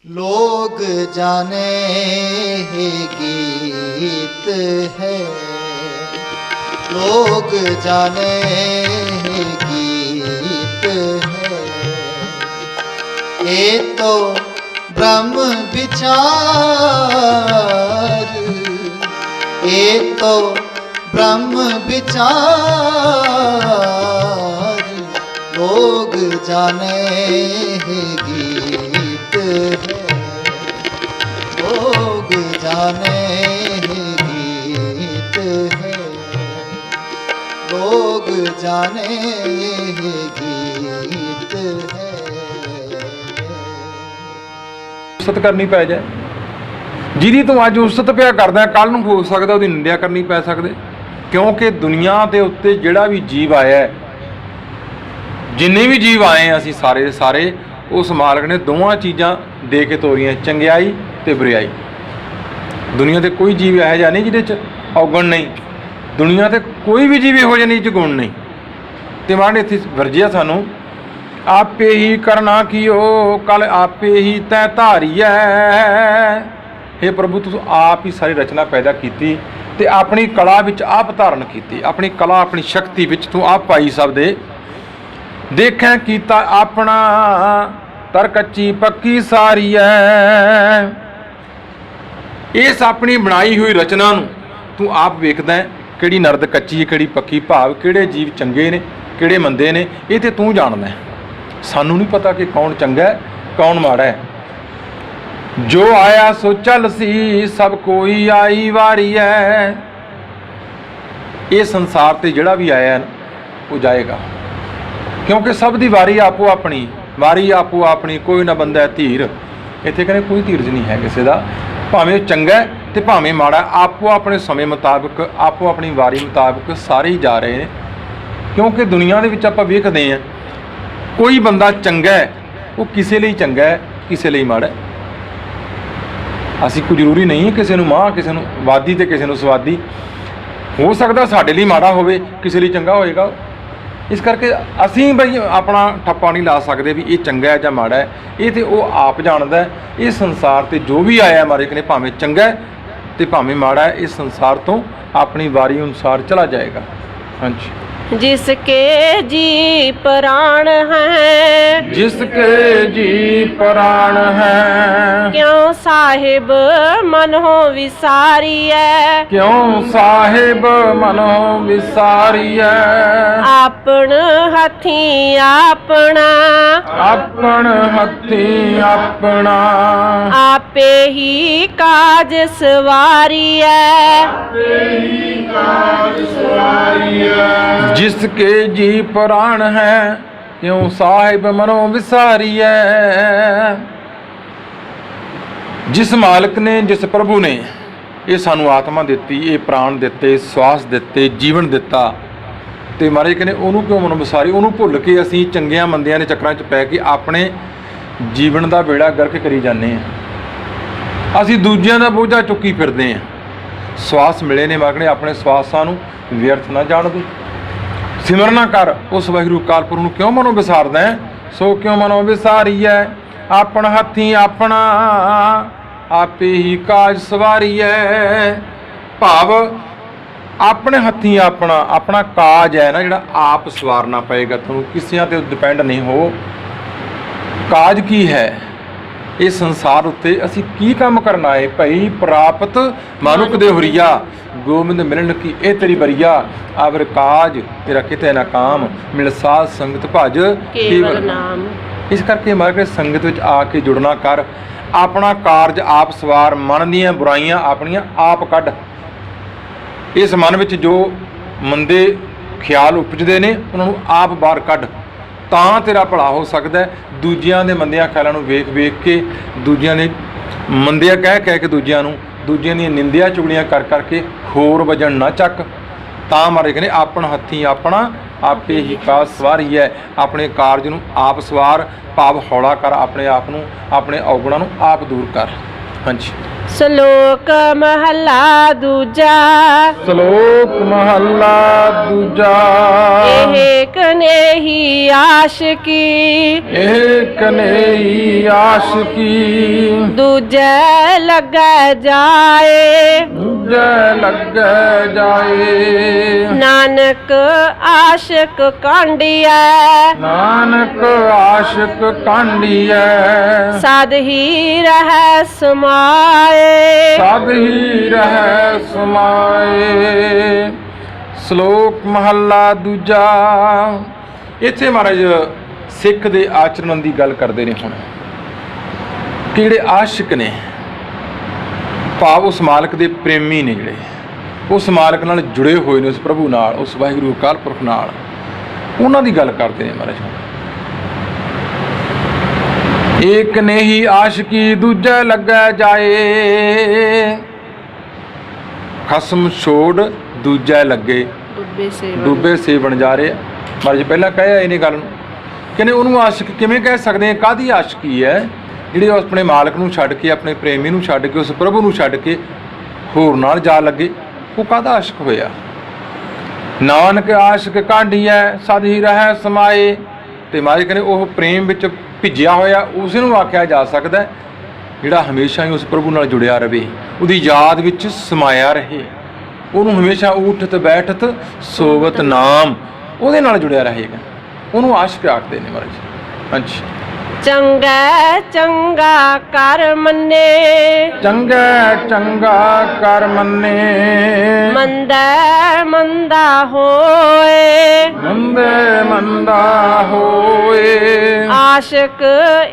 लोग जाने ही गीत है, लोग जाने ही गीत है। ये तो ब्रह्म विचार, ये तो ब्रह्म विचार। लोग जाने ही गीत है, लोग जाने ही गीत है, लोग जाने ही गीत है। ਉਸਤ ਕਰਨੀ ਪੈ ਜਾਏ, ਜਿਹਦੀ ਤੂੰ ਅੱਜ ਉਸਤ ਪਿਆ ਕਰਦਾ ਕੱਲ ਨੂੰ ਹੋ ਸਕਦਾ ਉਹਦੀ ਨਿੰਦਿਆ ਕਰਨੀ ਪੈ ਸਕਦੇ। ਕਿਉਂਕਿ ਦੁਨੀਆ ਦੇ ਉੱਤੇ ਜਿਹੜਾ ਵੀ ਜੀਵ ਆਇਆ ਹੈ, ਜਿੰਨੇ ਵੀ ਜੀਵ ਆਏ ਆ ਅਸੀਂ ਸਾਰੇ ਦੇ ਸਾਰੇ, ਉਸ ਮਾਲਕ ਨੇ ਦੋਵਾਂ ਚੀਜ਼ਾਂ ਦੇ ਕੇ ਤੋਰੀਆਂ, ਚੰਗਿਆਈ ਤੇ ਬੁਰਿਆਈ। ਦੁਨੀਆ ਤੇ ਕੋਈ ਜੀਵ ਇਹੋ ਜਿਹਾ ਨਹੀਂ ਜਿਹਦੇ 'ਚ ਔਗਣ ਨਹੀਂ, ਦੁਨੀਆ ਤੇ ਕੋਈ ਵੀ ਜੀਵ ਇਹੋ ਜਿਹਾ ਨਹੀਂ ਜਿਹਦੇ 'ਚ ਗੁਣ ਨਹੀਂ। ਤੇ ਮਾਂ ਨੇ ਇੱਥੇ ਵਰਜਿਆ ਸਾਨੂੰ, ਆਪੇ ਹੀ ਕਰਨਾ ਕੀਓ ਕਲ ਆਪੇ ਹੀ ਤੈ ਧਾਰੀਐ। हे ਪ੍ਰਭੂ ਤੂੰ ਆਪ ਹੀ ਸਾਰੀ ਰਚਨਾ ਪੈਦਾ ਕੀਤੀ ਤੇ ਆਪਣੀ ਕਲਾ ਵਿੱਚ ਆਪ ਧਾਰਨ ਕੀਤੀ, ਆਪਣੀ ਕਲਾ ਆਪਣੀ ਸ਼ਕਤੀ ਵਿੱਚ ਤੂੰ ਆਪ ਪਾਈ ਸਭ ਦੇ। ਦੇਖੈ ਕੀਤਾ ਆਪਣਾ ਤਰ ਕੱਚੀ ਪੱਕੀ ਸਾਰੀ ਐ। ਇਸ ਆਪਣੀ ਬਣਾਈ ਹੋਈ ਰਚਨਾ ਨੂੰ ਤੂੰ ਆਪ ਵੇਖਦਾ ਕਿਹੜੀ ਨਰਦ ਕੱਚੀ ਹੈ ਕਿਹੜੀ ਪੱਕੀ, ਭਾਵ ਕਿਹੜੇ ਜੀਵ ਚੰਗੇ ਨੇ ਕਿਹੜੇ ਮੰਦੇ ਨੇ, ਇਹ ਤੇ ਤੂੰ ਜਾਣਦਾ। ਸਾਨੂੰ ਨਹੀਂ ਪਤਾ ਕਿ ਕੌਣ ਚੰਗਾ ਹੈ ਕੌਣ ਮਾੜਾ ਹੈ। ਜੋ ਆਇਆ ਸੋ ਚੱਲ ਸੀ ਸਭ ਕੋਈ ਆਈ ਵਾਰੀ ਹੈ। ਇਹ ਸੰਸਾਰ ਤੇ ਜਿਹੜਾ ਵੀ ਆਇਆ ਉਹ ਜਾਏਗਾ, ਕਿਉਂਕਿ ਸਭ ਦੀ ਵਾਰੀ ਆਪੋ ਆਪਣੀ, ਵਾਰੀ ਆਪੋ ਆਪਣੀ, ਕੋਈ ਨਾ ਬੰਦਾ ਧੀਰ। ਇੱਥੇ ਕਹਿੰਦੇ ਕੋਈ ਧੀਰਜ ਨਹੀਂ ਹੈ ਕਿਸੇ ਦਾ, ਭਾਵੇਂ ਉਹ ਚੰਗਾ ਤੇ ਭਾਵੇਂ ਮਾੜਾ, ਆਪੋ ਆਪਣੇ ਸਮੇਂ ਮੁਤਾਬਕ ਆਪੋ ਆਪਣੀ ਵਾਰੀ ਮੁਤਾਬਕ ਸਾਰੇ ਹੀ ਜਾ ਰਹੇ ਨੇ। ਕਿਉਂਕਿ ਦੁਨੀਆ ਦੇ ਵਿੱਚ ਆਪਾਂ ਵੇਖਦੇ ਹਾਂ ਕੋਈ ਬੰਦਾ ਚੰਗਾ ਹੈ ਉਹ ਕਿਸੇ ਲਈ ਚੰਗਾ ਹੈ ਕਿਸੇ ਲਈ ਮਾੜਾ ਹੈ। ਅਸੀਂ ਕੋਈ ਜ਼ਰੂਰੀ ਨਹੀਂ ਕਿਸੇ ਨੂੰ ਮਾਂ ਕਿਸੇ ਨੂੰ ਵਾਦੀ ਤੇ ਕਿਸੇ ਨੂੰ ਸਵਾਦੀ। ਹੋ ਸਕਦਾ ਸਾਡੇ ਲਈ ਮਾੜਾ ਹੋਵੇ ਕਿਸੇ ਲਈ ਚੰਗਾ ਹੋਏਗਾ। ਇਸ ਕਰਕੇ ਅਸੀਂ ਬਈ ਆਪਣਾ ਠੱਪਾ ਨਹੀਂ ਲਾ ਸਕਦੇ ਵੀ ਇਹ ਚੰਗਾ ਹੈ ਜਾਂ ਮਾੜਾ ਹੈ, ਇਹ ਤੇ ਉਹ ਆਪ ਜਾਣਦਾ ਹੈ। ਇਹ ਸੰਸਾਰ ਤੇ ਜੋ ਵੀ ਆਇਆ ਮਾਰੇ ਨੇ ਭਾਵੇਂ ਚੰਗਾ ਹੈ ਤੇ ਭਾਵੇਂ ਮਾੜਾ ਹੈ, ਇਸ ਸੰਸਾਰ ਤੋਂ ਆਪਣੀ ਵਾਰੀ ਅਨੁਸਾਰ ਚਲਾ ਜਾਏਗਾ। ਹਾਂਜੀ। जिसके जी प्राण हैं, जिसके जी प्राण हैं, क्यों साहिब मन हो विसारिय। क्यों साहिब मन हो विसारिय। आपन हथी अपना, अपन हथी अपना, आपे ही काज सवारिय। जिसके जी प्राण है क्यों साहिब मनो विसारिय। जिस मालिक ने जिस प्रभु ने ये सानू आत्मा दिती, ये प्राण दिते, श्वास दिते, जीवन दिता, तो महाराज कहने उन्होंने क्यों मनो विसारी। उन्होंने भुल के असी चंगिया मंदियां के चक्करां च पै के अपने जीवन का बेड़ा गर्क करी जाने। असी दूजियां दा बोझा चुक्की फिरदे हैं। श्वास मिले ने मालिक ने अपने श्वासां नू व्यर्थ ना जाण दे। सिमरना कर उस वाहिगुरू कालपुर नूं क्यों मनो विसारदा है, सो क्यों मनो विसारी है। अपन हथी अपना आपे ही काज सवारी है। भाव अपने हथी अपना अपना काज है ना जिहड़ा आप सवारना पएगा। तुहानूं किसियां ते डिपेंड नहीं हो। काज की है इस संसार उत्ते असी की काम करना है। भई प्राप्त मानुक दे हुरिया गोबिंद मिलन की ए तेरी बरिया। आवर काज तेरा किते ना काम, मिल साध संगत भज केवल नाम। इस करके मार्ग संगत विच आके जुड़ना कर। अपना कारज आप सवार, मन दीआं बुराइयां अपनियां आप कढ। इस मन विच जो मंदे ख्याल उपजदे ने उन्हां नूं आप बाहर कढ, ਤਾਂ ਤੇਰਾ ਭਲਾ ਹੋ ਸਕਦਾ। ਦੂਜਿਆਂ ਦੇ ਮੰਦਿਆਂ ਖਿਆਲਾਂ ਨੂੰ ਵੇਖ ਵੇਖ ਕੇ, ਦੂਜਿਆਂ ਦੇ ਮੰਦਿਆਂ ਕਹਿ ਕਹਿ ਕੇ ਦੂਜਿਆਂ ਨੂੰ, ਦੂਜਿਆਂ ਦੀਆਂ ਨਿੰਦਿਆ ਚੁਗਲੀਆਂ ਕਰ ਕਰਕੇ ਹੋਰ ਵਜਣ ਨਾ ਚੱਕ। ਤਾਂ ਮਾਰੇ ਕਹਿੰਦੇ ਆਪਣ ਹੱਥੀਂ ਆਪਣਾ ਆਪੇ ਹੀ ਕਾਜ ਸਵਾਰੀ ਹੈ। ਆਪਣੇ ਕਾਰਜ ਨੂੰ ਆਪ ਸਵਾਰ, ਭਾਵ ਹੌਲਾ ਕਰ ਆਪਣੇ ਆਪ ਨੂੰ, ਆਪਣੇ ਔਗਣਾਂ ਨੂੰ ਆਪ ਦੂਰ ਕਰ। ਹਾਂਜੀ। ਸ਼ਲੋਕ ਮਹਲਾ ਦੂਜਾ। ਸ਼ਲੋਕ ਮਹਲਾ ਦੂਜਾ। ਇਹ ਕਨੇਹੀ ਆਸ਼ਕੀ, ਇਹ ਕਨੇਹੀ ਆਸ਼ਕੀ, ਦੂਜੇ ਲੱਗੈ ਜਾਏ। ਦੂਜੇ ਲੱਗੈ ਜਾਏ। ਨਾਨਕ ਆਸ਼ਕ ਕਾਂਡੀਐ, ਨਾਨਕ ਆਸ਼ਿਕ ਕਾਂਡੀਐ, ਸਦ ਹੀ ਰਹਿ ਸਮਾਏ। ਸਦ ਹੀ ਰਹਿ ਸਮਾਏ। ਸ਼ਲੋਕ ਮਹੱਲਾ ਦੂਜਾ। ਇੱਥੇ ਮਹਾਰਾਜ ਸਿੱਖ ਦੇ ਆਚਰਣ ਦੀ ਗੱਲ ਕਰਦੇ ਨੇ ਹੁਣ ਕਿ ਜਿਹੜੇ ਆਸ਼ਿਕ ਨੇ, ਭਾਵ ਉਸ ਮਾਲਕ ਦੇ ਪ੍ਰੇਮੀ ਨੇ, ਜਿਹੜੇ ਉਸ ਮਾਲਕ ਨਾਲ ਜੁੜੇ ਹੋਏ ਨੇ, ਉਸ ਪ੍ਰਭੂ ਨਾਲ, ਉਸ ਵਾਹਿਗੁਰੂ ਅਕਾਲ ਪੁਰਖ ਨਾਲ, ਉਹਨਾਂ ਦੀ ਗੱਲ ਕਰਦੇ ਨੇ ਮਹਾਰਾਜ ਹੁਣ। ਏਕ ਨੇਹੀ ਆਸ਼ਕੀ, ਦੂਜਾ ਲੱਗੈ ਜਾਏ। ਖਸਮ ਛੋੜ ਦੂਜਾ ਲੱਗੇ, ਡੁੱਬੇ ਸੇ ਬਣ ਜਾ ਰਹੇ। ਮਹਾਰਾਜ ਪਹਿਲਾਂ ਕਹਿਆ ਇਹਨੇ ਗੱਲ ਨੂੰ, ਕਹਿੰਦੇ ਉਹਨੂੰ ਆਸ਼ਿਕ ਕਿਵੇਂ ਕਹਿ ਸਕਦੇ ਆ? ਕਾਹਦੀ ਆਸ਼ਕੀ ਹੈ ਜਿਹੜੀ ਉਹ ਆਪਣੇ ਮਾਲਕ ਨੂੰ ਛੱਡ ਕੇ, ਆਪਣੇ ਪ੍ਰੇਮੀ ਨੂੰ ਛੱਡ ਕੇ, ਉਸ ਪ੍ਰਭੂ ਨੂੰ ਛੱਡ ਕੇ ਹੋਰ ਨਾਲ ਜਾ ਲੱਗੇ? ਉਹ ਕਾਹਦਾ ਆਸ਼ਿਕ ਹੋਇਆ? ਨਾਨਕ ਆਸ਼ਿਕ ਕਾਂਢੀਐ, ਸਦ ਹੀ ਰਹਿ ਸਮਾਏ। ਤੇ ਮਹਾਰਾਜ ਕਹਿੰਦੇ ਉਹ ਪ੍ਰੇਮ ਵਿੱਚ ਭਿੱਜਿਆ ਹੋਇਆ ਉਸ ਨੂੰ ਆਖਿਆ ਜਾ ਸਕਦਾ ਜਿਹੜਾ ਹਮੇਸ਼ਾ ਹੀ ਉਸ ਪ੍ਰਭੂ ਨਾਲ ਜੁੜਿਆ ਰਹੇ, ਉਹਦੀ ਯਾਦ ਵਿੱਚ ਸਮਾਇਆ ਰਹੇ, ਉਹਨੂੰ ਹਮੇਸ਼ਾ ਉਠਤ ਬੈਠਤ ਸੋਵਤ ਨਾਮ, ਉਹਦੇ ਨਾਲ ਜੁੜਿਆ ਰਹੇਗਾ, ਉਹਨੂੰ ਆਸ਼ਿਕ ਆਖਦੇ ਨੇ ਮਹਾਰਾਜ। ਹਾਂਜੀ। ਚੰਗਾ ਚੰਗਾ ਕਰ ਮੰਨੇ, ਚੰਗਾ ਚੰਗਾ ਕਰ ਮੰਨੇ, ਮੰਦਾ ਮੰਦਾ ਹੋਏ। ਮੰਦੇ ਮੰਦਾ ਹੋਏ। ਆਸ਼ਿਕ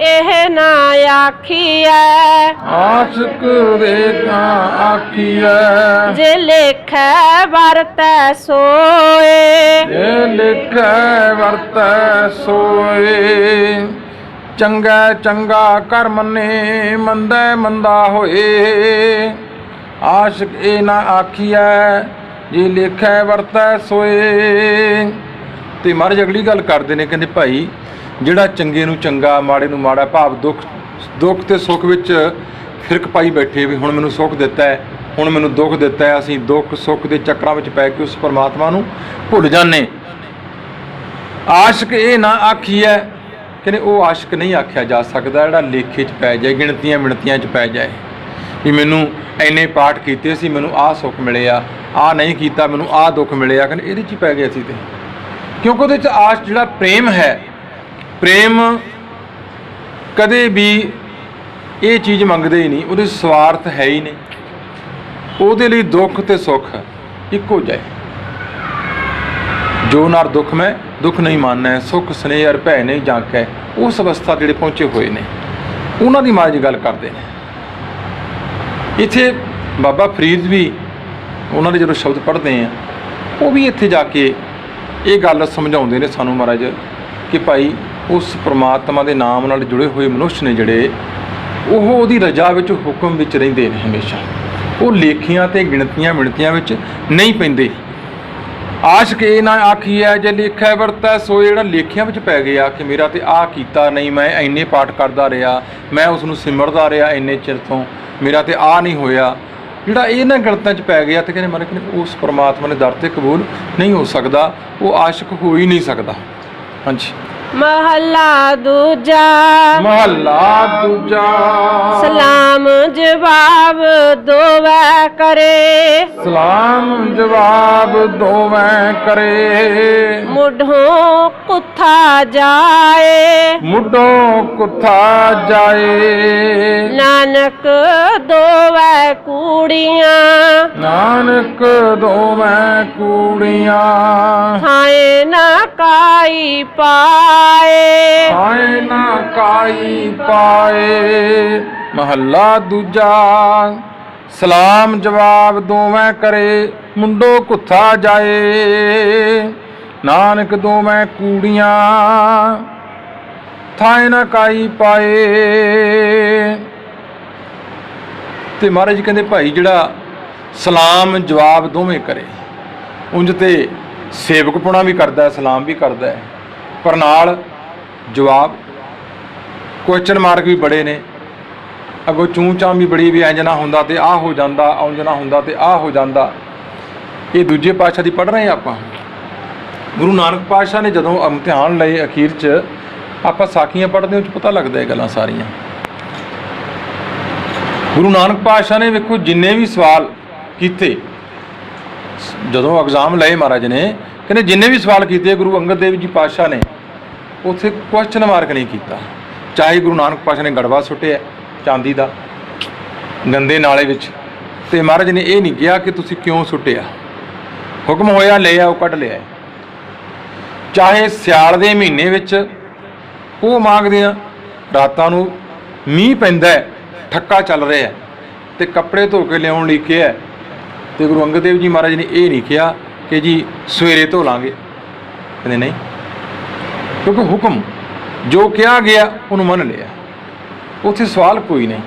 ਇਹ ਨਾ ਆਖੀਐ, ਆਸ਼ਿਕ ਵੇਖਾਂ ਆਖੀਐ। ਜੇ ਲੇਖੈ ਵਰਤੈ ਸੋਏ। ਜੇ ਲਿਖੈ ਵਰਤੈ ਸੋਏ। ਚੰਗਾ ਚੰਗਾ ਕਰ ਮੰਨੇ, ਮੰਦਾ ਮੰਦਾ ਹੋਏ। ਆਸ਼ਿਕ ਇਹ ਨਾ ਆਖੀਐ, ਜੇ ਲਿਖੈ ਵਰਤੈ ਸੋਏ। ਤੇ ਮਹਾਰਾਜ ਅਗਲੀ ਗੱਲ ਕਰਦੇ ਨੇ, ਕਹਿੰਦੇ ਭਾਈ ਜਿਹੜਾ ਚੰਗੇ ਨੂੰ ਚੰਗਾ, ਮਾੜੇ ਨੂੰ ਮਾੜਾ, ਭਾਵ ਦੁੱਖ ਤੇ ਸੁੱਖ ਵਿੱਚ ਫਿਰਕ ਪਾਈ ਬੈਠੇ ਵੀ ਹੁਣ ਮੈਨੂੰ ਸੁੱਖ ਦਿੱਤਾ ਹੈ, ਹੁਣ ਮੈਨੂੰ ਦੁੱਖ ਦਿੱਤਾ ਹੈ, ਅਸੀਂ ਦੁੱਖ ਸੁੱਖ ਦੇ ਚੱਕਰਾਂ ਵਿੱਚ ਪੈ ਕੇ ਉਸ ਪਰਮਾਤਮਾ ਨੂੰ ਭੁੱਲ ਜਾਂਦੇ। ਆਸ਼ਿਕ ਇਹ ਨਾ ਆਖੀਐ, ਕਹਿੰਦੇ ਉਹ ਆਸ਼ਿਕ ਨਹੀਂ ਆਖਿਆ ਜਾ ਸਕਦਾ ਜਿਹੜਾ ਲੇਖੇ 'ਚ ਪੈ ਜਾਏ, ਗਿਣਤੀਆਂ ਮਿਣਤੀਆਂ 'ਚ ਪੈ ਜਾਏ ਵੀ ਮੈਨੂੰ ਇੰਨੇ ਪਾਠ ਕੀਤੇ ਸੀ, ਮੈਨੂੰ ਆਹ ਸੁੱਖ ਮਿਲਿਆ, ਆਹ ਨਹੀਂ ਕੀਤਾ ਮੈਨੂੰ ਆਹ ਦੁੱਖ ਮਿਲਿਆ। ਕਹਿੰਦੇ ਇਹਦੇ 'ਚ ਹੀ ਪੈ ਗਏ ਅਸੀਂ ਤੇ, ਕਿਉਂਕਿ ਉਹਦੇ 'ਚ ਜਿਹੜਾ ਪ੍ਰੇਮ ਹੈ, ਪ੍ਰੇਮ ਕਦੇ ਵੀ ਇਹ ਚੀਜ਼ ਮੰਗਦੇ ਹੀ ਨਹੀਂ, ਉਹਦੇ ਸਵਾਰਥ ਹੈ ਹੀ ਨਹੀਂ, ਉਹਦੇ ਲਈ ਦੁੱਖ ਤੇ ਸੁੱਖ ਇੱਕੋ ਜਿਹੇ। ਜੋ ਨਰ ਦੁੱਖ ਮੈਂ ਦੁੱਖ ਨਹੀਂ ਮਾਨੈ, ਸੁੱਖ ਸਨੇਹ ਅਰ ਭੈ ਨਹੀਂ ਜਾਂਕੈ। ਉਸ ਅਵਸਥਾ ਜਿਹੜੇ ਪਹੁੰਚੇ ਹੋਏ ਨੇ ਉਹਨਾਂ ਦੀ ਮਹਾਰਾਜ ਗੱਲ ਕਰਦੇ ਨੇ। ਇੱਥੇ ਬਾਬਾ ਫਰੀਦ ਵੀ ਉਹਨਾਂ ਦੇ ਜਦੋਂ ਸ਼ਬਦ ਪੜ੍ਹਦੇ ਆ, ਉਹ ਵੀ ਇੱਥੇ ਜਾ ਕੇ ਇਹ ਗੱਲ ਸਮਝਾਉਂਦੇ ਨੇ ਸਾਨੂੰ ਮਹਾਰਾਜ ਕਿ ਭਾਈ ਉਸ ਪ੍ਰਮਾਤਮਾ ਦੇ ਨਾਮ ਨਾਲ ਜੁੜੇ ਹੋਏ ਮਨੁੱਖ ਨੇ ਜਿਹੜੇ, ਉਹ ਉਹਦੀ ਰਜ਼ਾ ਵਿੱਚ, ਹੁਕਮ ਵਿੱਚ ਰਹਿੰਦੇ ਨੇ ਹਮੇਸ਼ਾ, ਉਹ ਲੇਖੀਆਂ ਤੇ ਗਿਣਤੀਆਂ ਮਿਣਤੀਆਂ ਵਿੱਚ ਨਹੀਂ ਪੈਂਦੇ। ਆਸ਼ਿਕ ਇਹ ਨਾ ਆਖੀਐ, ਜੇ ਲੇਖੈ ਵਰਤੈ ਸੋਏ। ਜਿਹੜਾ ਲੇਖਿਆਂ ਵਿੱਚ ਪੈ ਗਿਆ ਕਿ ਮੇਰਾ ਤੇ ਆਹ ਕੀਤਾ ਨਹੀਂ, ਮੈਂ ਇੰਨੇ ਪਾਠ ਕਰਦਾ ਰਿਹਾ, ਮੈਂ ਉਸ ਨੂੰ ਸਿਮਰਦਾ ਰਿਹਾ ਇੰਨੇ ਚਿਰ ਤੋਂ, ਮੇਰਾ ਤੇ ਆਹ ਨਹੀਂ ਹੋਇਆ, ਜਿਹੜਾ ਇਹਨਾਂ ਗਲਤਾਂ 'ਚ ਪੈ ਗਿਆ ਤੇ ਕਹਿੰਦੇ ਮਹਾਰਾਜ ਕਹਿੰਦੇ ਉਸ ਪਰਮਾਤਮਾ ਦੇ ਦਰ ਤੇ ਕਬੂਲ ਨਹੀਂ ਹੋ ਸਕਦਾ, ਉਹ ਆਸ਼ਿਕ ਹੋ ਹੀ ਨਹੀਂ ਸਕਦਾ। ਹਾਂਜੀ। ਮਹਲਾ ਦੂਜਾ। ਮਹੱਲਾ ਦੂਜਾ। ਸਲਾਮ ਜਵਾਬ ਦੋਵੈ ਕਰੇ, ਸਲਾਮ ਜਵਾਬ ਦੋਵੇਂ ਕਰੇ। ਮੁਢੋਂ ਕੁੱਥਾ ਜਾਏ, ਮੁੱਢੋਂ ਕੁੱਥਾ ਜਾਏ। ਨਾਨਕ ਦੋਵੈ ਕੂੜੀਆਂ, ਨਾਨਕ ਦੋਵੇਂ ਕੂੜੀਆਂ। ਥਾਏ ਨਾ ਕਾਈ ਪਾਏ, ਆਏ ਨਾ ਕਾਈ ਪਾਏ। ਮਹੱਲਾ ਦੂਜਾ। ਸਲਾਮ ਜਵਾਬ ਦੋਵੇਂ ਕਰੇ, ਮੁੰਡੋ ਕੁੱਥਾ ਜਾਏ। ਨਾਨਕ ਦੋਵੇਂ ਕੂੜੀਆਂ, ਥਾਏ ਨਾ ਕਾਈ ਪਾਏ। ਤੇ ਮਹਾਰਾਜ ਜੀ ਕਹਿੰਦੇ ਭਾਈ ਜਿਹੜਾ ਸਲਾਮ ਜਵਾਬ ਦੋਵੇਂ ਕਰੇ, ਉਂਝ ਤੇ ਸੇਵਕਪੁਣਾ ਵੀ ਕਰਦਾ, ਸਲਾਮ ਵੀ ਕਰਦਾ, ਪਰ ਨਾਲ ਜਵਾਬ ਕੁਐਸਚਨ ਮਾਰਕ ਵੀ ਬੜੇ ਨੇ ਅੱਗੋਂ ਚੂੰ ਚਾਂ ਵੀ ਬੜੀ ਵੀ ਇੰਜ ਨਾ ਹੁੰਦਾ ਤੇ ਆਹ ਹੋ ਜਾਂਦਾ, ਉਂਝ ਨਾ ਹੁੰਦਾ ਤੇ ਆਹ ਹੋ ਜਾਂਦਾ। ਇਹ ਦੂਜੇ ਪਾਤਸ਼ਾਹ ਦੀ ਪੜ੍ਹ ਰਹੇ ਆਪਾਂ। ਗੁਰੂ ਨਾਨਕ ਪਾਤਸ਼ਾਹ ਨੇ ਜਦੋਂ ਇਮਤਿਹਾਨ ਲਏ ਅਖੀਰ 'ਚ ਆਪਾਂ ਸਾਖੀਆਂ ਪੜ੍ਹਦੇ ਉਹ 'ਚ ਪਤਾ ਲੱਗਦਾ ਇਹ ਗੱਲਾਂ ਸਾਰੀਆਂ। ਗੁਰੂ ਨਾਨਕ ਪਾਤਸ਼ਾਹ ਨੇ ਵੇਖੋ ਜਿੰਨੇ ਵੀ ਸਵਾਲ ਕੀਤੇ, ਜਦੋਂ ਐਗਜ਼ਾਮ ਲਏ ਮਹਾਰਾਜ ਨੇ, ਕਹਿੰਦੇ ਜਿੰਨੇ ਵੀ ਸਵਾਲ ਕੀਤੇ ਗੁਰੂ ਅੰਗਦ ਦੇਵ ਜੀ ਪਾਤਸ਼ਾਹ ਨੇ ਉੱਥੇ ਕੁਐਸਚਨ ਮਾਰਕ ਨਹੀਂ ਕੀਤਾ। ਚਾਹੇ ਗੁਰੂ ਨਾਨਕ ਪਾਤਸ਼ਾਹ ਨੇ ਗੜਵਾ ਸੁੱਟਿਆ ਚਾਂਦੀ ਦਾ ਗੰਦੇ ਨਾਲੇ ਵਿੱਚ, ਤੇ ਮਹਾਰਾਜ ਨੇ ਇਹ ਨਹੀਂ ਕਿਹਾ ਕਿ ਤੁਸੀਂ ਕਿਉਂ ਸੁੱਟਿਆ, ਹੁਕਮ ਹੋਇਆ ਲੈ ਆਓ ਕੱਢ ਲਿਆ। ਚਾਹੇ ਸਿਆਲ ਦੇ ਮਹੀਨੇ ਵਿੱਚ ਉਹ ਮੰਗਦੇ ਆ, ਰਾਤਾਂ ਨੂੰ ਮੀਂਹ ਪੈਂਦਾ ਹੈ, ਠੱਕਾ ਚੱਲ ਰਿਹਾ ਹੈ ਤੇ ਕੱਪੜੇ ਧੋ ਕੇ ਲਿਆਉਣ ਲਈ ਕਿਹਾ, ਤੇ ਗੁਰੂ ਅੰਗਦ ਦੇਵ ਜੀ ਮਹਾਰਾਜ ਨੇ ਇਹ ਨਹੀਂ ਕਿਹਾ ਕਿ ਜੀ ਸਵੇਰੇ ਧੋ ਲਾਂਗੇ। ਕਹਿੰਦੇ ਨਹੀਂ, ਕਿਉਂਕਿ ਹੁਕਮ ਜੋ ਕਿਹਾ ਗਿਆ ਉਹਨੂੰ ਮੰਨ ਲਿਆ, ਉੱਥੇ ਸਵਾਲ ਕੋਈ ਨਹੀਂ।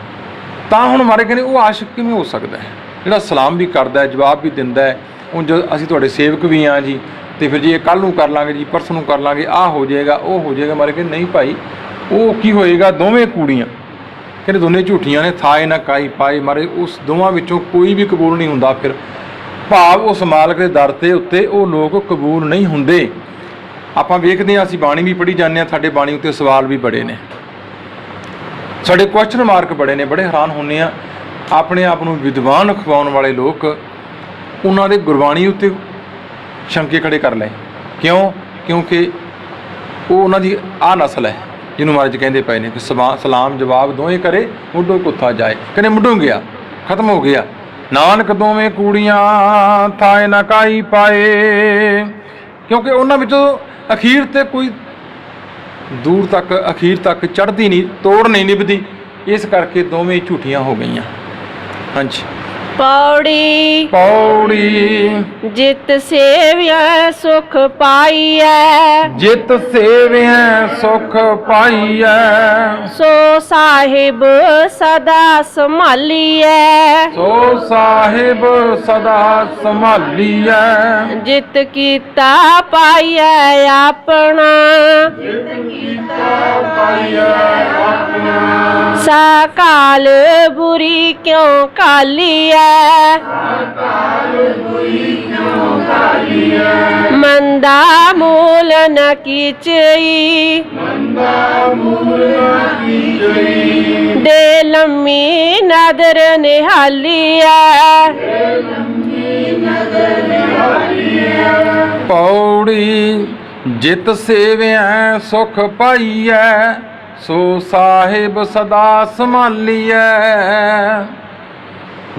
ਤਾਂ ਹੁਣ ਮਹਾਰਾਜ ਕਹਿੰਦੇ ਉਹ ਆਸ਼ਿਕ ਕਿਵੇਂ ਹੋ ਸਕਦਾ ਹੈ ਜਿਹੜਾ ਸਲਾਮ ਵੀ ਕਰਦਾ ਹੈ, ਜਵਾਬ ਵੀ ਦਿੰਦਾ ਹੈ। ਹੁਣ ਜੋ ਅਸੀਂ ਤੁਹਾਡੇ ਸੇਵਕ ਵੀ ਹਾਂ ਜੀ, ਤੇ ਫਿਰ ਜੀ ਇਹ ਕੱਲ੍ਹ ਨੂੰ ਕਰ ਲਾਂਗੇ ਜੀ, ਪਰਸੋਂ ਨੂੰ ਕਰ ਲਾਂਗੇ, ਆਹ ਹੋ ਜਾਏਗਾ ਉਹ ਹੋ ਜਾਏਗਾ। ਮਹਾਰਾਜ ਕਹਿੰਦੇ ਨਹੀਂ ਭਾਈ, ਉਹ ਕੀ ਹੋਏਗਾ, ਦੋਵੇਂ ਕੂੜੀਆਂ ਕਹਿੰਦੇ ਦੋਨੇ ਝੂਠੀਆਂ ਨੇ, ਥਾਏ ਨਾ ਕਾਈ ਪਾਏ। ਮਹਾਰਾਜ ਉਸ ਦੋਵਾਂ ਵਿੱਚੋਂ ਕੋਈ ਵੀ ਕਬੂਲ ਨਹੀਂ ਹੁੰਦਾ। ਫਿਰ ਭਾਵ ਉਸ ਮਾਲਕ ਦੇ ਦਰ ਤੇ ਉੱਤੇ ਉਹ ਲੋਕ ਕਬੂਲ ਨਹੀਂ ਹੁੰਦੇ। ਆਪਾਂ ਵੇਖਦੇ ਹਾਂ, ਅਸੀਂ ਬਾਣੀ ਵੀ ਪੜ੍ਹੀ ਜਾਂਦੇ ਹਾਂ, ਸਾਡੇ ਬਾਣੀ ਉੱਤੇ ਸਵਾਲ ਵੀ ਬੜੇ ਨੇ, ਸਾਡੇ ਕੁਐਸਚਨ ਮਾਰਕ ਬੜੇ ਨੇ, ਬੜੇ ਹੈਰਾਨ ਹੁੰਦੇ ਆ। ਆਪਣੇ ਆਪ ਨੂੰ ਵਿਦਵਾਨ ਖਵਾਉਣ ਵਾਲੇ ਲੋਕ ਉਹਨਾਂ ਦੇ ਗੁਰਬਾਣੀ ਉੱਤੇ ਸ਼ੰਕੇ ਖੜੇ ਕਰ ਲਏ। ਕਿਉਂ? ਕਿਉਂਕਿ ਉਹ ਉਹਨਾਂ ਦੀ ਆਹ ਨਸਲ ਹੈ ਜਿਹਨੂੰ ਮਹਾਰਾਜ ਕਹਿੰਦੇ ਪਏ ਨੇ ਕਿ ਸਲਾਮ ਜਵਾਬ ਦੋਵੇਂ ਕਰੇ, ਮੁੱਢੋਂ ਕੁੱਥਾ ਜਾਏ। ਕਹਿੰਦੇ ਮੁੱਢੋਂ ਗਿਆ, ਖਤਮ ਹੋ ਗਿਆ। ਨਾਨਕ ਦੋਵੇਂ ਕੂੜੀਆਂ ਥਾਏ ਨਾ ਕਾਈ ਪਾਏ, ਕਿਉਂਕਿ ਉਹਨਾਂ ਵਿੱਚੋਂ ਅਖੀਰ ਤੇ ਕੋਈ ਦੂਰ ਤੱਕ ਅਖੀਰ ਤੱਕ ਚੜ੍ਹਦੀ ਨਹੀਂ, ਤੋੜ ਨਹੀਂ ਨਿਭਦੀ, ਇਸ ਕਰਕੇ ਦੋਵੇਂ ਝੂਠੀਆਂ ਹੋ ਗਈਆਂ। ਹਾਂਜੀ। ਪੌੜੀ ਪੌੜੀ ਜਿਤ ਸੇਵਿਆ ਸੁਖ ਪਾਈਐ, ਜਿਤ ਸੇਵਿਆ ਸੁਖ ਪਾਈਐ, ਸੋ ਸਾਹਿਬ ਸਦਾ ਸੰਭਾਲੀਐ, ਸੋ ਸਾਹਿਬ ਸਦਾ ਸੰਭਾਲੀਐ, ਜਿਤ ਕੀਤਾ ਪਾਈਐ ਆਪਣਾ, ਸਾਕਾਲ ਬੁਰੀ ਕਿਉ ਕਾਲੀਐ, ਮੰਦਾ ਮੂਲ ਨ ਕੀਚਈ, ਦੇ ਲੰਮੀ ਨਦਰ ਨਿਹਾਲੀਐ, ਪੌੜੀ ਜਿਤ ਸੇਵਿਆ ਸੁਖ ਪਾਈਐ, ਸੋ ਸਾਹਿਬ ਸਦਾ ਸੰਭਾਲੀਐ।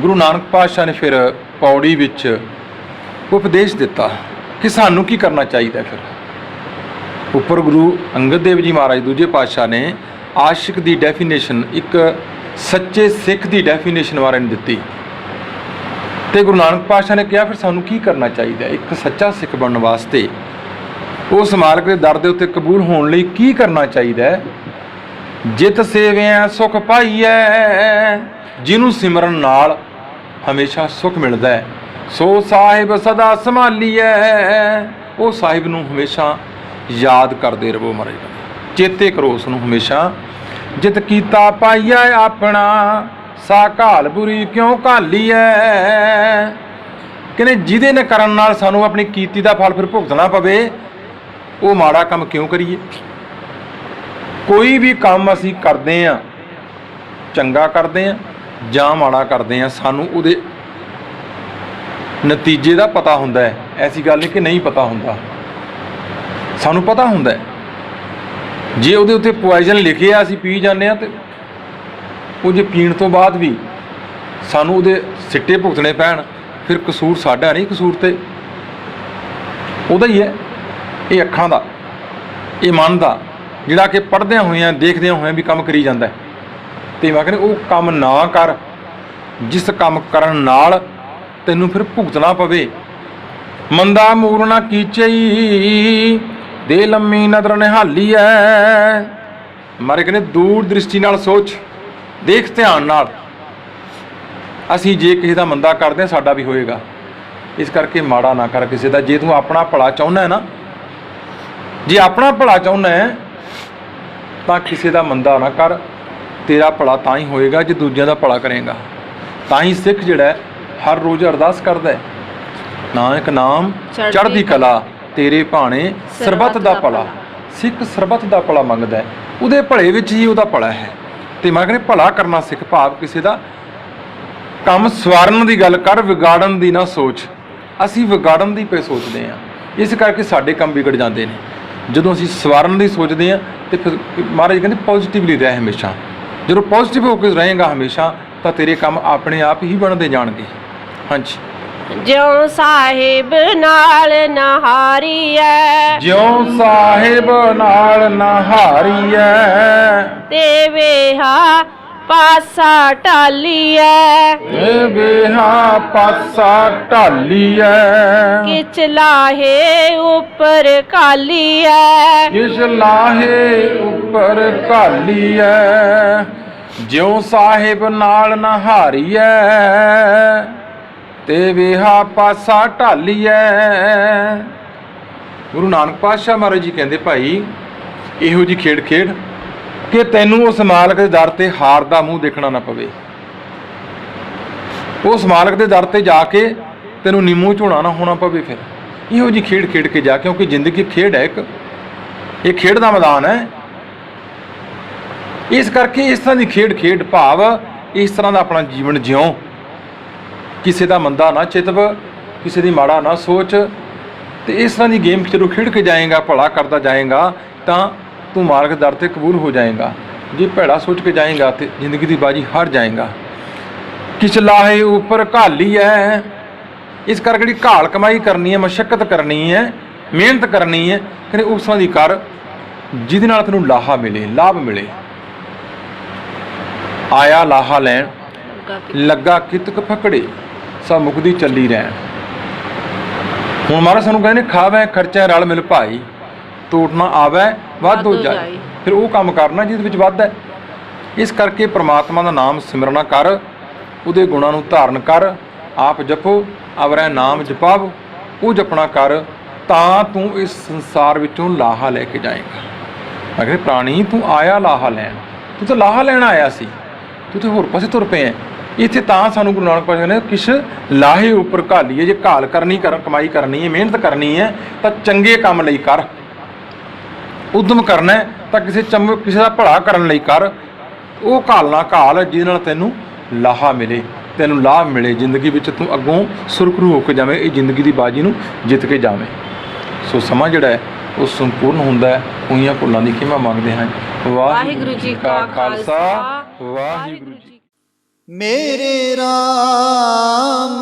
ਗੁਰੂ ਨਾਨਕ ਪਾਤਸ਼ਾਹ ਨੇ ਫਿਰ ਪੌੜੀ ਵਿੱਚ ਉਪਦੇਸ਼ ਦਿੱਤਾ ਕਿ ਸਾਨੂੰ ਕੀ ਕਰਨਾ ਚਾਹੀਦਾ। ਫਿਰ ਉੱਪਰ ਗੁਰੂ ਅੰਗਦ ਦੇਵ ਜੀ ਮਹਾਰਾਜ ਦੂਜੇ ਪਾਤਸ਼ਾਹ ਨੇ ਆਸ਼ਿਕ ਦੀ ਡੈਫੀਨੇਸ਼ਨ, ਇੱਕ ਸੱਚੇ ਸਿੱਖ ਦੀ ਡੈਫੀਨੇਸ਼ਨ ਬਾਰੇ ਦਿੱਤੀ, ਤੇ ਗੁਰੂ ਨਾਨਕ ਪਾਤਸ਼ਾਹ ਨੇ ਕਿਹਾ ਫਿਰ ਸਾਨੂੰ ਕੀ ਕਰਨਾ ਚਾਹੀਦਾ ਇੱਕ ਸੱਚਾ ਸਿੱਖ ਬਣਨ ਵਾਸਤੇ, ਉਸ ਮਾਲਕ ਦੇ ਦਰ ਦੇ ਉੱਤੇ ਕਬੂਲ ਹੋਣ ਲਈ ਕੀ ਕਰਨਾ ਚਾਹੀਦਾ। ਜਿਤ ਸੇਵਿਆ ਸੁਖ ਪਾਈਐ, ਜਿਹਨੂੰ ਸਿਮਰਨ ਨਾਲ ਹਮੇਸ਼ਾ ਸੁਖ ਮਿਲਦਾ ਹੈ, ਸੋ ਸਾਹਿਬ ਸਦਾ ਸੰਭਾਲੀਐ, ਉਹ ਸਾਹਿਬ ਨੂੰ ਹਮੇਸ਼ਾ ਯਾਦ ਕਰਦੇ ਰਹੋ, ਮਹਾਰਾਜ ਚੇਤੇ ਕਰੋ ਉਸ ਨੂੰ ਹਮੇਸ਼ਾ। ਜਿਤ ਕੀਤਾ ਪਾਈਐ ਆਪਣਾ, ਸਾ ਘਾਲ ਬੁਰੀ ਕਿਉਂ ਘਾਲੀਐ, ਕਹਿੰਦੇ ਜਿਹਦੇ ਨੇ ਕਰਨ ਨਾਲ ਸਾਨੂੰ ਆਪਣੀ ਕੀਤੀ ਦਾ ਫਲ ਫਿਰ ਭੁਗਤਣਾ ਪਵੇ, ਉਹ ਮਾੜਾ ਕੰਮ ਕਿਉਂ ਕਰੀਏ। ਕੋਈ ਵੀ ਕੰਮ ਅਸੀਂ ਕਰਦੇ ਹਾਂ, ਚੰਗਾ ਕਰਦੇ ਹਾਂ ਜਾਂ ਮਾੜਾ ਕਰਦੇ ਹਾਂ, ਸਾਨੂੰ ਉਹਦੇ ਨਤੀਜੇ ਦਾ ਪਤਾ ਹੁੰਦਾ ਹੈ। ਐਸੀ ਗੱਲ ਨਹੀਂ ਕਿ ਨਹੀਂ ਪਤਾ ਹੁੰਦਾ, ਸਾਨੂੰ ਪਤਾ ਹੁੰਦਾ ਹੈ। ਜੇ ਉਹਦੇ ਉੱਤੇ ਪੋਇਜ਼ਨ ਲਿਖਿਆ ਅਸੀਂ ਪੀ ਜਾਂਦੇ ਹਾਂ, ਤੇ ਉਹ ਜੇ ਪੀਣ ਤੋਂ ਬਾਅਦ ਵੀ ਸਾਨੂੰ ਉਹਦੇ ਸਿੱਟੇ ਭੁਗਤਣੇ ਪੈਣ, ਫਿਰ ਕਸੂਰ ਸਾਡਾ ਨਹੀਂ, ਕਸੂਰ ਤੇ ਉਹਦਾ ਹੀ ਹੈ। ਇਹ ਅੱਖਾਂ ਦਾ, ਇਹ ਮਨ ਦਾ, ਜਿਹੜਾ ਕਿ ਪੜ੍ਹਦਿਆਂ ਹੋਇਆਂ ਦੇਖਦਿਆਂ ਹੋਇਆਂ ਵੀ ਕੰਮ ਕਰੀ ਜਾਂਦਾ ਹੈ। ਤੇ ਮੈਂ ਕਹਿੰਦਾ ਉਹ ਕੰਮ ਨਾ ਕਰ ਜਿਸ ਕੰਮ ਕਰਨ ਨਾਲ ਤੈਨੂੰ ਫਿਰ ਭੁਗਤਣਾ ਪਵੇ। ਮੰਦਾ ਮੂਲ ਨਾ ਕੀਚਈ, ਦੇ ਲੰਮੀ ਨਦਰ ਨਿਹਾਲੀ ਐ। ਮਾਰੇ ਕਹਿੰਦੇ ਦੂਰ ਦ੍ਰਿਸ਼ਟੀ ਨਾਲ ਸੋਚ, ਦੇਖ ਧਿਆਨ ਨਾਲ। ਅਸੀਂ ਜੇ ਕਿਸੇ ਦਾ ਮੰਦਾ ਕਰਦੇ ਹਾਂ ਸਾਡਾ ਵੀ ਹੋਏਗਾ, ਇਸ ਕਰਕੇ ਮਾੜਾ ਨਾ ਕਰ ਕਿਸੇ ਦਾ। ਜੇ ਤੂੰ ਆਪਣਾ ਭਲਾ ਚਾਹੁੰਦਾ ਹੈ ਨਾ, ਜੇ ਆਪਣਾ ਭਲਾ ਚਾਹੁੰਦਾ ਹੈ ਤਾਂ ਕਿਸੇ ਦਾ ਮੰਦਾ ਨਾ ਕਰ, ਤੇਰਾ ਭਲਾ ਤਾਂ ਹੀ ਹੋਏਗਾ ਜੇ ਦੂਜਿਆਂ ਦਾ ਭਲਾ ਕਰੇਗਾ। ਤਾਂ ਹੀ ਸਿੱਖ ਜਿਹੜਾ ਹੈ ਹਰ ਰੋਜ਼ ਅਰਦਾਸ ਕਰਦਾ ਹੈ, ਨਾਨਕ ਨਾਮ ਚੜ੍ਹਦੀ ਕਲਾ, ਤੇਰੇ ਭਾਣੇ ਸਰਬੱਤ ਦਾ ਭਲਾ। ਸਿੱਖ ਸਰਬੱਤ ਦਾ ਭਲਾ ਮੰਗਦਾ ਹੈ, ਉਹਦੇ ਭਲੇ ਵਿੱਚ ਹੀ ਉਹਦਾ ਭਲਾ ਹੈ। ਤੇ ਮੈਂ ਕਹਿੰਦਾ ਭਲਾ ਕਰਨਾ ਸਿੱਖ, ਭਾਵ ਕਿਸੇ ਦਾ ਕੰਮ ਸਵਾਰਨ ਦੀ ਗੱਲ ਕਰ, ਵਿਗਾੜਨ ਦੀ ਨਾ ਸੋਚ। ਅਸੀਂ ਵਿਗਾੜਨ ਦੀ ਪਏ ਸੋਚਦੇ ਹਾਂ, ਇਸ ਕਰਕੇ ਸਾਡੇ ਕੰਮ ਵਿਗੜ ਜਾਂਦੇ ਨੇ। ਜਦੋਂ ਅਸੀਂ ਸਵਾਰਨ ਦੀ ਸੋਚਦੇ ਹਾਂ ਤੇ ਫਿਰ ਮਹਾਰਾਜ ਕਹਿੰਦੇ ਪੋਜ਼ਿਟਿਵਲੀ ਰਹਿ ਹਮੇਸ਼ਾ। ਜਦੋਂ ਪੋਜ਼ਿਟਿਵ ਹੋ ਕੇ ਰਹੇਗਾ ਹਮੇਸ਼ਾ ਤਾਂ ਤੇਰੇ ਕੰਮ ਆਪਣੇ ਆਪ ਹੀ ਬਣਦੇ ਜਾਣਗੇ। ਹਾਂਜੀ। ਜਿਉ ਸਾਹਿਬ ਨਾਲ ਨਹਾਰੀਐ, ਜਿਉ ਸਾਹਿਬ ਨਾਲ ਨਹਾਰੀਐ, ਤੇ ਵੇਹਾ ਪਾਸਾ ਢਾਲੀਐ, ਇਹ ਵੇਹਾ ਪਾਸਾ ਢਾਲੀਐ, ਕਿਛ ਲਾਹੇ ਉੱਪਰ ਕਾਲੀਐ, ਕਿਛ ਲਾਹੇ ਉੱਪਰ ਘਾਲੀਐ। ਜਿਉ ਸਾਹਿਬ ਨਾਲ ਨਹਾਰੀਐ, ਤੇ ਵੇਹਾ ਪਾਸਾ ਢਾਲੀਐ। ਗੁਰੂ ਨਾਨਕ ਪਾਤਸ਼ਾਹ ਮਹਾਰਾਜ ਜੀ ਕਹਿੰਦੇ ਭਾਈ ਇਹੋ ਜੀ ਖੇਡ ਖੇਡ ਕਿ ਤੈਨੂੰ ਉਸ ਮਾਲਕ ਦੇ ਦਰ ਤੇ ਹਾਰ ਦਾ ਮੂੰਹ ਦੇਖਣਾ ਨਾ ਪਵੇ। ਉਸ ਮਾਲਕ ਦੇ ਦਰ ਤੇ ਜਾ ਕੇ ਤੈਨੂੰ ਨਿੰਮੂ ਝੋਣਾ ਨਾ ਹੋਣਾ ਪਵੇ। ਫਿਰ ਇਹੋ ਜੀ ਖੇਡ ਖੇਡ ਕੇ ਜਾ, ਕਿਉਂਕਿ ਜ਼ਿੰਦਗੀ ਖੇਡ ਹੈ, ਇੱਕ ਇਹ ਖੇਡ ਦਾ ਮੈਦਾਨ ਹੈ। ਇਸ ਕਰਕੇ ਇਸ ਤਰ੍ਹਾਂ ਦੀ ਖੇਡ ਖੇਡ, ਭਾਵ ਇਸ ਤਰ੍ਹਾਂ ਦਾ ਆਪਣਾ ਜੀਵਨ ਜਿਉਂ, ਕਿਸੇ ਦਾ ਮੰਦਾ ਨਾ ਚਿਤਵ, ਕਿਸੇ ਦੀ ਮਾੜਾ ਨਾ ਸੋਚ। ਤੇ ਇਸ ਤਰ੍ਹਾਂ ਦੀ ਗੇਮ ਜਦੋਂ ਖੇਡ ਕੇ ਜਾਏਗਾ, ਭਲਾ ਕਰਦਾ ਜਾਏਗਾ, ਤਾਂ ਤੂੰ ਮਾਲਕ ਦਰ ਤੇ ਕਬੂਲ ਹੋ ਜਾਏਗਾ। ਜੇ ਭੈੜਾ ਸੋਚ ਕੇ ਜਾਏਗਾ ਤੇ ਜ਼ਿੰਦਗੀ ਦੀ ਬਾਜੀ ਹਾਰ ਜਾਏਗਾ। ਕਿਛ ਲਾਹੇ ਉੱਪਰ ਘਾਲੀ ਹੈ। ਇਸ ਕਰਕੇ ਜਿਹੜੀ ਘਾਲ ਕਮਾਈ ਕਰਨੀ ਹੈ, ਮਸ਼ੱਕਤ ਕਰਨੀ ਹੈ, ਮਿਹਨਤ ਕਰਨੀ ਹੈ, ਕਹਿੰਦੇ ਉਸ ਤਰ੍ਹਾਂ ਦੀ ਕਰ ਜਿਹਦੇ ਨਾਲ ਤੈਨੂੰ ਲਾਹਾ ਮਿਲੇ, ਲਾਭ ਮਿਲੇ। ਆਇਆ ਲਾਹਾ ਲੈਣ, ਲੱਗਾ ਕਿਤਕ ਫਕੜੇ, ਸਭ ਮੁਕਦੀ ਚੱਲੀ ਰਹਿਣ। ਹੁਣ ਮਹਾਰਾਜ ਸਾਨੂੰ ਕਹਿੰਦੇ ਨੇ ਖਾਵੈ ਖਰਚਾ ਰਲ ਮਿਲ ਭਾਈ, ਟੋਟ ਨਾ ਆਵੈ ਵੱਧ ਹੋ ਜਾਏ। ਫਿਰ ਉਹ ਕੰਮ ਕਰਨਾ ਜਿਹਦੇ ਵਿੱਚ ਵੱਧ ਹੈ। ਇਸ ਕਰਕੇ ਪ੍ਰਮਾਤਮਾ ਦਾ ਨਾਮ ਸਿਮਰਨਾ ਕਰ, ਉਹਦੇ ਗੁਣਾਂ ਨੂੰ ਧਾਰਨ ਕਰ, ਆਪ ਜਪੋ, ਅਵਰੈ ਨਾਮ ਜਪਾਵ, ਉਹ ਜਪਣਾ ਕਰ, ਤਾਂ ਤੂੰ ਇਸ ਸੰਸਾਰ ਵਿੱਚੋਂ ਲਾਹਾ ਲੈ ਕੇ ਜਾਏਗਾ। ਮੈਂ ਕਹਿੰਦਾ ਪ੍ਰਾਣੀ ਤੂੰ ਆਇਆ ਲਾਹਾ ਲੈਣ, ਤੂੰ ਤਾਂ ਲਾਹਾ ਲੈਣ ਆਇਆ ਸੀ, ਤੂੰ ਤਾਂ ਹੋਰ ਪਾਸੇ ਤੁਰ ਪਏ ਹੈ। ਇੱਥੇ ਤਾਂ ਸਾਨੂੰ ਗੁਰੂ ਨਾਨਕ ਪਾਤਸ਼ਾਹ ਨੇ ਕਿਛ ਲਾਹੇ ਉੱਪਰ ਘਾਲੀਏ। ਜੇ ਘਾਲ ਕਰਨੀ, ਕਮਾਈ ਕਰਨੀ ਹੈ, ਮਿਹਨਤ ਕਰਨੀ ਹੈ, ਤਾਂ ਚੰਗੇ ਕੰਮ ਲਈ ਕਰ। ਉਦਮ ਕਰਨਾ ਤਾਂ ਕਿਸੇ ਦਾ ਭਲਾ ਕਰਨ ਲਈ ਕਰ। ਉਹ ਘਾਲ ਨਾ ਘਾਲ ਜਿਹਦੇ ਨਾਲ ਤੈਨੂੰ ਲਾਹਾ ਮਿਲੇ, ਤੈਨੂੰ ਲਾਭ ਮਿਲੇ, ਜ਼ਿੰਦਗੀ ਵਿੱਚ ਤੂੰ ਅੱਗੋਂ ਸੁਰਖਰੂ ਹੋ ਕੇ ਜਾਵੇਂ, ਇਹ ਜ਼ਿੰਦਗੀ ਦੀ ਬਾਜੀ ਨੂੰ ਜਿੱਤ ਕੇ ਜਾਵੇਂ। ਸੋ ਸਮਾਂ ਜਿਹੜਾ ਹੈ ਉਹ ਸੰਪੂਰਨ ਹੁੰਦਾ ਹੈ। ਹੋਈਆਂ ਭੁੱਲਾਂ ਦੀ ਖਿਮਾ ਮੰਗਦੇ ਹਾਂ। ਵਾਹਿਗੁਰੂ ਜੀ ਕਾ ਖਾਲਸਾ, ਵਾਹਿਗੁਰੂ ਜੀ। मेरे राम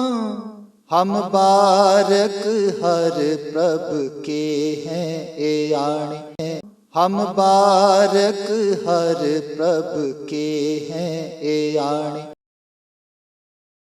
हम बारक हर प्रभ के हैं ए आणे, हम बारक हर प्रभ के हैं ए आणे।